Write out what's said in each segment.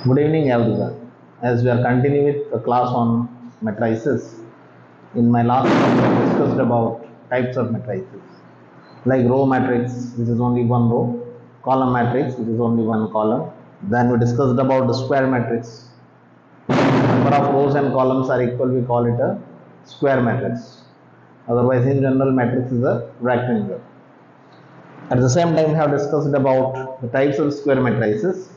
Good evening, everyone. As we are continuing with the class on matrices, in my last class we discussed about types of matrices, like row matrix, which is only one row, column matrix, which is only one column. Then we discussed about the square matrix. Number of rows and columns are equal, we call it a square matrix. Otherwise, in general, matrix is a rectangle. At the same time, we have discussed about the types of square matrices,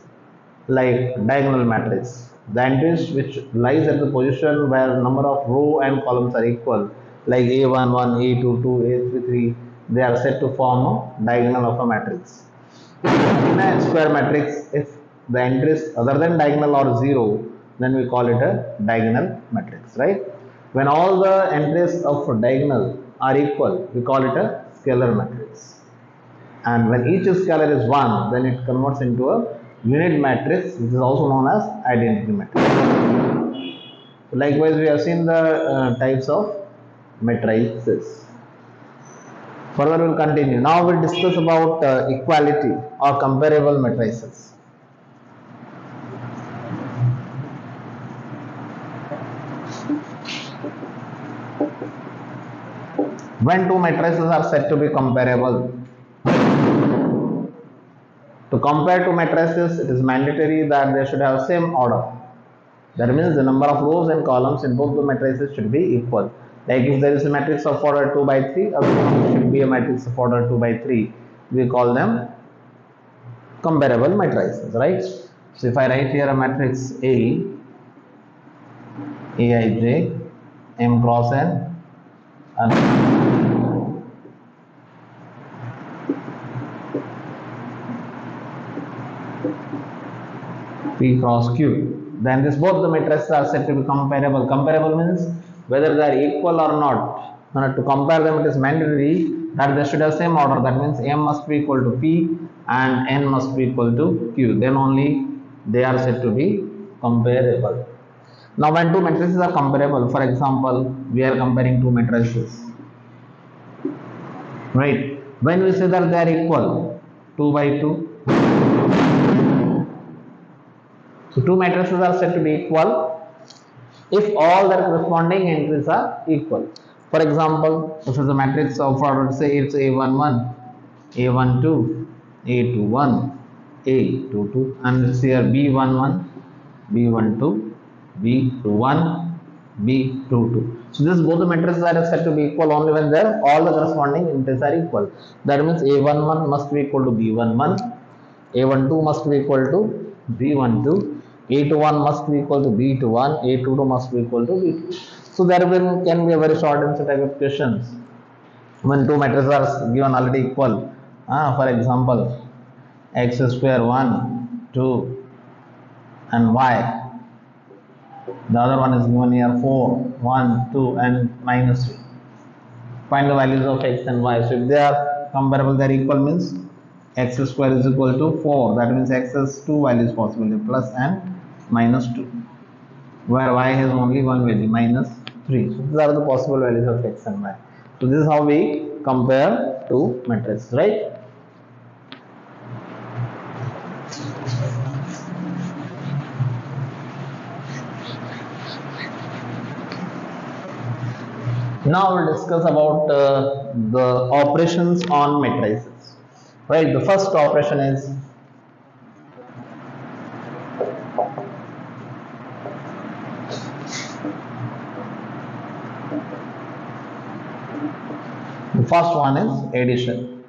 like diagonal matrix. The entries which lies at the position where number of row and columns are equal, like A11, A22, A33, they are said to form a diagonal of a matrix. In a square matrix, if the entries other than diagonal are zero, then we call it a diagonal matrix, right? When all the entries of diagonal are equal, we call it a scalar matrix. And when each scalar is 1, then it converts into a unit matrix, which is also known as identity matrix. Likewise, we have seen the types of matrices. Further, we will continue. Now, we will discuss about equality or comparable matrices. When two matrices are said to be comparable, to compare two matrices, it is mandatory that they should have same order. That means the number of rows and columns in both the matrices should be equal. Like if there is a matrix of order 2 by 3, also should be a matrix of order 2 by 3. We call them comparable matrices, right? So if I write here a matrix A, Aij, M cross N, and P cross Q, then this both the matrices are said to be comparable. Comparable means whether they are equal or not. To compare them, it is mandatory that they should have same order. That means M must be equal to P and N must be equal to Q. Then only they are said to be comparable. Now, when two matrices are comparable, for example, we are comparing two matrices, right? When we say that they are equal, 2 by 2. So, two matrices are said to be equal if all their corresponding entries are equal. For example, this is a matrix of order, say it's A11, A12, A21, A22, and it's here B11, B12, B21, B22. So this both the matrices are said to be equal only when their all the corresponding entries are equal. That means A11 must be equal to B11, A12 must be equal to B12, A21 must be equal to B21, A22 must be equal to B2. So there can be a very short answer type of questions when two matrices are given already equal. For example, x square 1, 2 and y. The other one is given here 4, 1, 2 and minus 3. Find the values of x and y. So if they are comparable, they are equal means x square is equal to 4. That means x has two values possible, plus and minus 2. Where y has only one value, minus 3. So these are the possible values of x and y. So this is how we compare two matrices, right? Now we'll discuss about the operations on matrices. Right, the first operation is the first one is addition.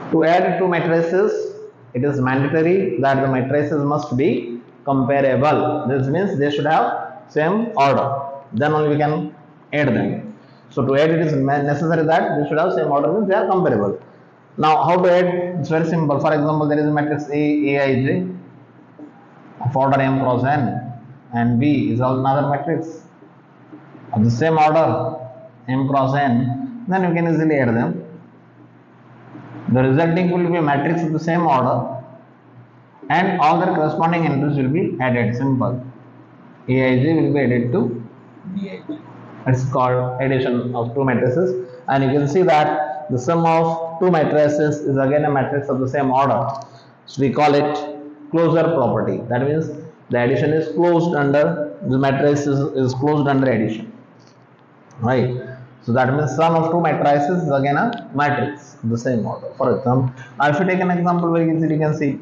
To add two matrices, it is mandatory that the matrices must be comparable. This means they should have same order. Then only we can add them. So to add, it is necessary that they should have same order, means they are comparable. Now, how to add? It's very simple. For example, there is a matrix A, Aij of order M cross N, and B is another matrix of the same order M cross N. Then you can easily add them. The resulting will be a matrix of the same order and all their corresponding entries will be added. Simple. Aij will be added to Bij. It's called addition of two matrices, and you can see that the sum of two matrices is again a matrix of the same order. So we call it closure property. That means the addition is closed under, the matrix is closed under addition. Right. So that means sum of two matrices is again a matrix of the same order. For example, now if you take an example very easily, you can see.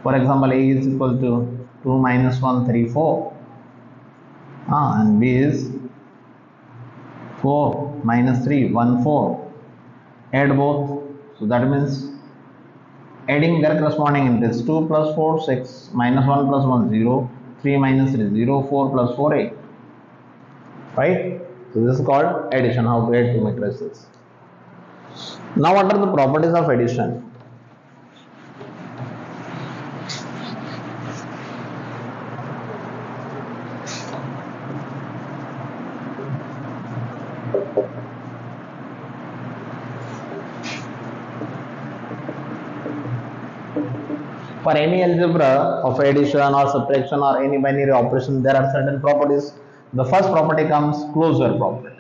For example, A is equal to 2 minus 1, 3, 4. And B is 4 minus 3, 1, 4. Add both. So that means adding their corresponding integers. 2 plus 4, 6. Minus 1 plus 1, 0. 3 minus 3, 0. 4 plus 4, 8. Right? So this is called addition, how to add two matrices. Now what are the properties of addition? For any algebra of addition or subtraction or any binary operation, there are certain properties. The first property comes closure property.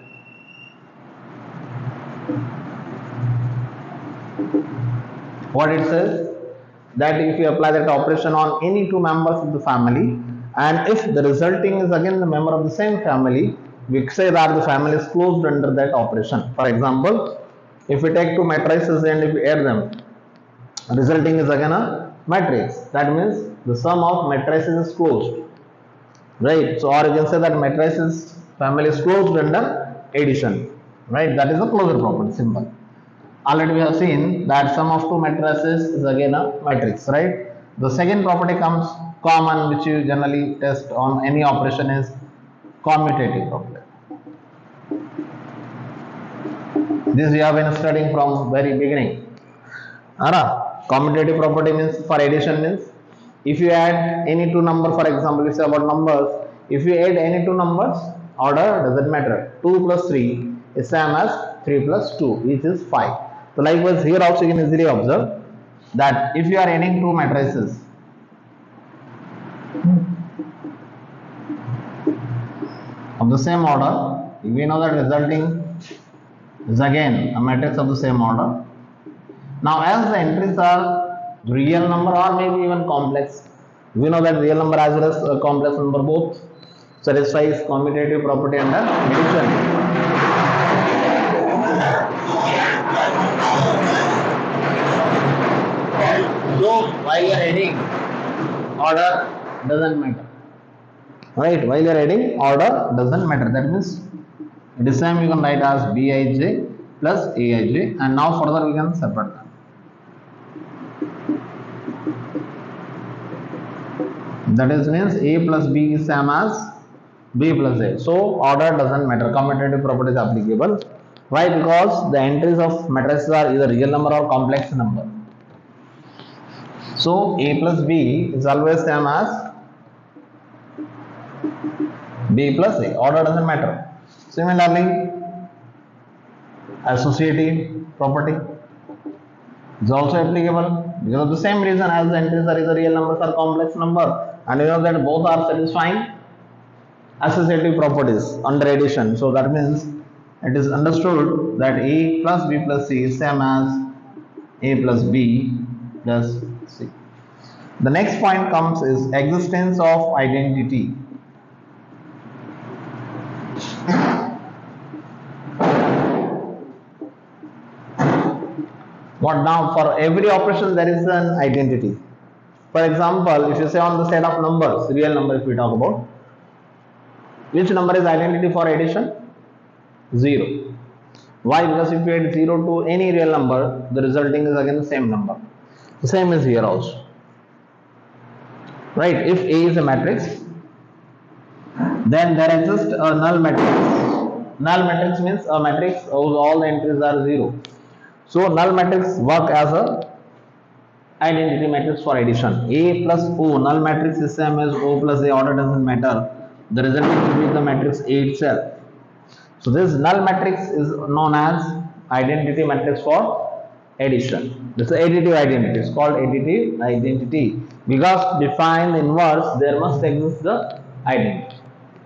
What it says? That if you apply that operation on any two members of the family, and if the resulting is again the member of the same family, we say that the family is closed under that operation. For example, if we take two matrices and if we add them, resulting is again a matrix. That means the sum of matrices is closed. Right. So or you can say that matrices family is closed under addition. Right. That is the closure property. Simple. Already we have seen that sum of two matrices is again a matrix, right? The second property comes common, which you generally test on any operation, is commutative property. This we have been studying from very beginning. Commutative property means for addition means if you add any two numbers, for example, we say about numbers, if you add any two numbers, order doesn't matter. 2 plus 3 is same as 3 plus 2, which is 5. So likewise here also you can easily observe that if you are adding two matrices of the same order, we know that resulting is again a matrix of the same order. Now as the entries are real number or maybe even complex, we know that real number as well as complex number both satisfies commutative property under addition. So while you are adding, order doesn't matter. Right? While you are adding, order doesn't matter. That means this time you can write as Bij plus Aij, and now further we can separate them. That is means A plus B is same as B plus A. So order doesn't matter. Commutative property is applicable. Why? Because the entries of matrices are either real number or complex number. So A plus B is always same as B plus A. Order doesn't matter. Similarly, associative property is also applicable because of the same reason as the entries are either real numbers or complex number, and you know that both are satisfying associative properties under addition. So that means it is understood that A plus B plus C is same as A plus B plus C. The next point comes is existence of identity. What now? For every operation there is an identity. For example, if you say on the set of numbers, real number if we talk about, which number is identity for addition? 0. Why? Because if you add 0 to any real number, the resulting is again the same number. The same is here also. Right? If A is a matrix, then there exists a null matrix. Null matrix means a matrix whose all the entries are 0. So null matrix work as a identity matrix for addition. A plus O, null matrix is same as O plus A, order doesn't matter. The resulting will be the matrix A itself. So this null matrix is known as identity matrix for addition. This is additive identity. It's called additive identity because behind the inverse there must exist the identity.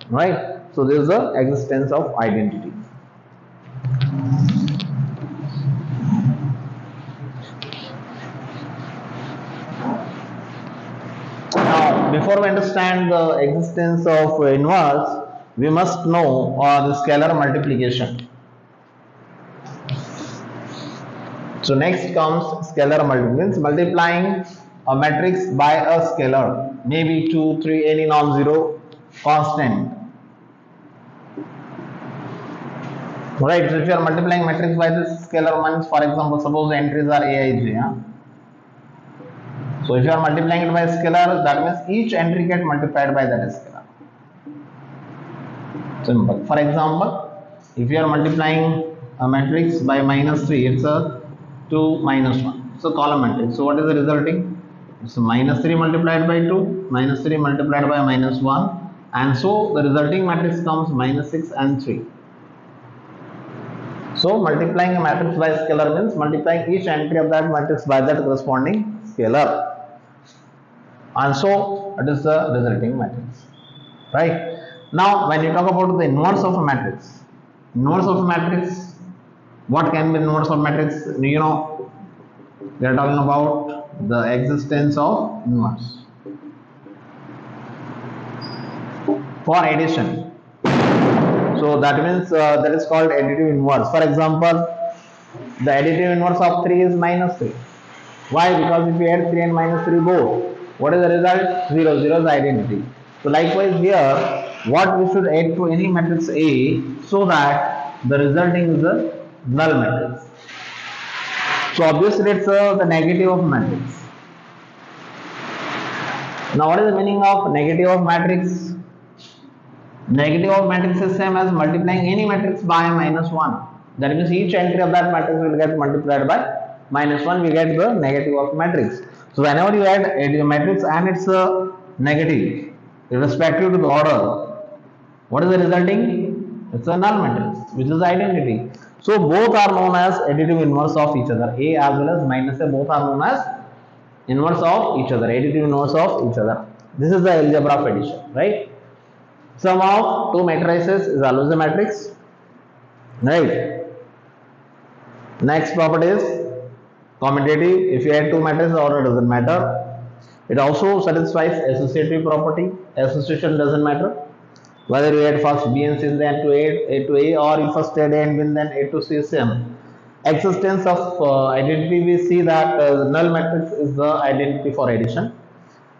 Right? So this is the existence of identity. before we understand the existence of inverse, we must know the scalar multiplication. So next comes scalar multiplication, means multiplying a matrix by a scalar, maybe 2, 3, any non-zero constant. Right, so if you are multiplying matrix by this scalar ones, for example, suppose the entries are aij. Yeah? So if you are multiplying it by scalar, that means each entry get multiplied by that scalar. Simple. For example, if you are multiplying a matrix by -3, it's a 2 minus 1. So column matrix. So what is the resulting? It's -3 multiplied by 2, -3 multiplied by -1, and so the resulting matrix comes -6 and 3. So multiplying a matrix by scalar means multiplying each entry of that matrix by that corresponding scalar, and so it is the resulting matrix. Right? Now when you talk about the inverse of a matrix, what can be the inverse of matrix? You know, we are talking about the existence of inverse for addition. So that means that is called additive inverse. For example, the additive inverse of 3 is -3. Why? Because if you add 3 and -3 both, what is the result? 0. 0 is identity. So likewise here, what we should add to any matrix A so that the resulting is a null matrix. So obviously it's the negative of matrix. Now what is the meaning of negative of matrix? Negative of matrix is same as multiplying any matrix by -1. That means each entry of that matrix will get multiplied by -1. We get the negative of matrix. So whenever you add a matrix and it's a negative irrespective to the order, what is the resulting? It's a null matrix, which is identity. So both are known as additive inverse of each other. A as well as -A, both are known as inverse of each other, additive inverse of each other. This is the algebra of addition, right? Sum of two matrices is always a matrix, right? Next property is commutative. If you add two matrices, order doesn't matter. It also satisfies associative property. Association doesn't matter. Whether you add first B and C then to A to A, or you first add A and B then A to C, same. Existence of identity, we see that the null matrix is the identity for addition.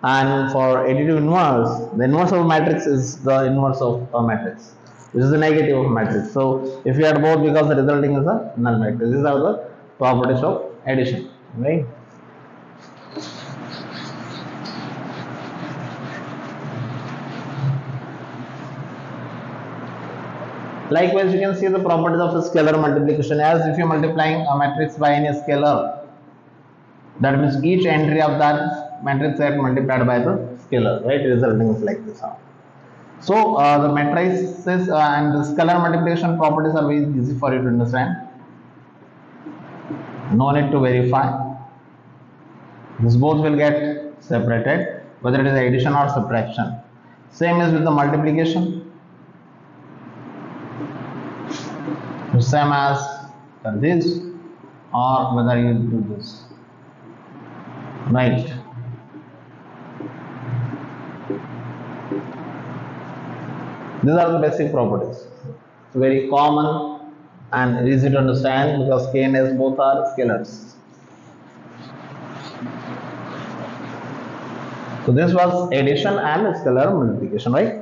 And for additive inverse, the inverse of a matrix is the inverse of a matrix, which is the negative of a matrix. So if you add both, because the resulting is a null matrix. These are the properties of addition, right? Likewise, you can see the properties of the scalar multiplication, as if you are multiplying a matrix by any scalar, that means each entry of that matrix get multiplied by the scalar, right? Resulting is like this. So the matrices and the scalar multiplication properties are very easy for you to understand. No need to verify. This both will get separated, whether it is addition or subtraction. Same is with the multiplication. Same as this, or whether you do this, right? These are the basic properties. It's very common and easy to understand because K and S both are scalars. So this was addition and scalar multiplication, right?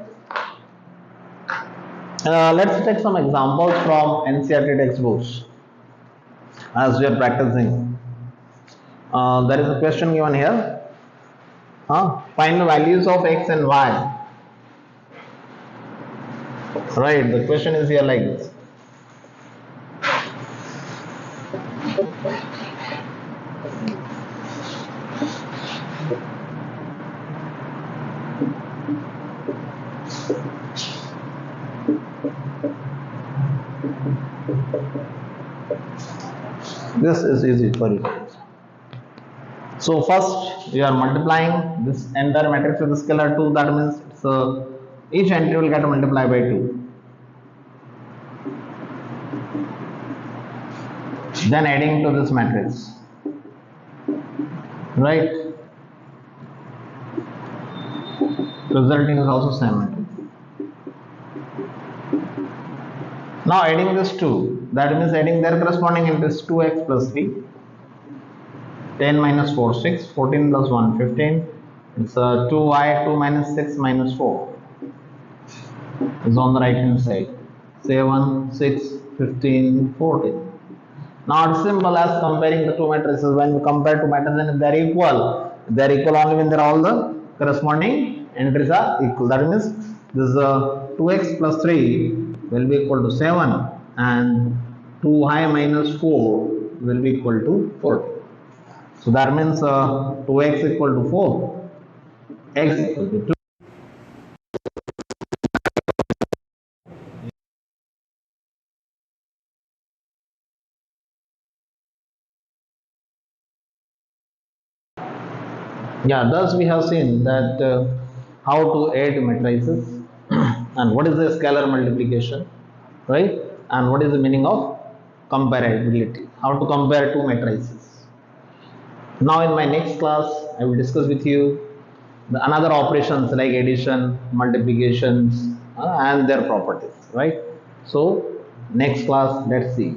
Let's take some examples from NCERT textbooks as we are practicing. There is a question given here. Find the values of x and y. Right, the question is here like this. This is easy for you. So first you are multiplying this entire matrix with the scalar 2. That means each entry will get multiplied by 2. Then adding to this matrix, right? Resulting is also same matrix. Now adding this 2, that means adding their corresponding entries 2x plus 3, 10 minus 4, 6, 14 plus 1, 15. It's 2y, 2 minus 6 minus 4 is on the right hand side. 7, 6, 15, 14. Now it's simple as comparing the two matrices. When we compare two matrices, if they are equal only when they are all the corresponding entries are equal. That means this 2x plus 3 will be equal to 7 and 2y minus 4 will be equal to 4. So that means 2x equal to 4, x equal to 2. Yeah, thus we have seen that how to add matrices and what is the scalar multiplication, right? And what is the meaning of comparability? How to compare two matrices. Now in my next class, I will discuss with you the another operations like addition, multiplications, and their properties, right? So next class, let's see.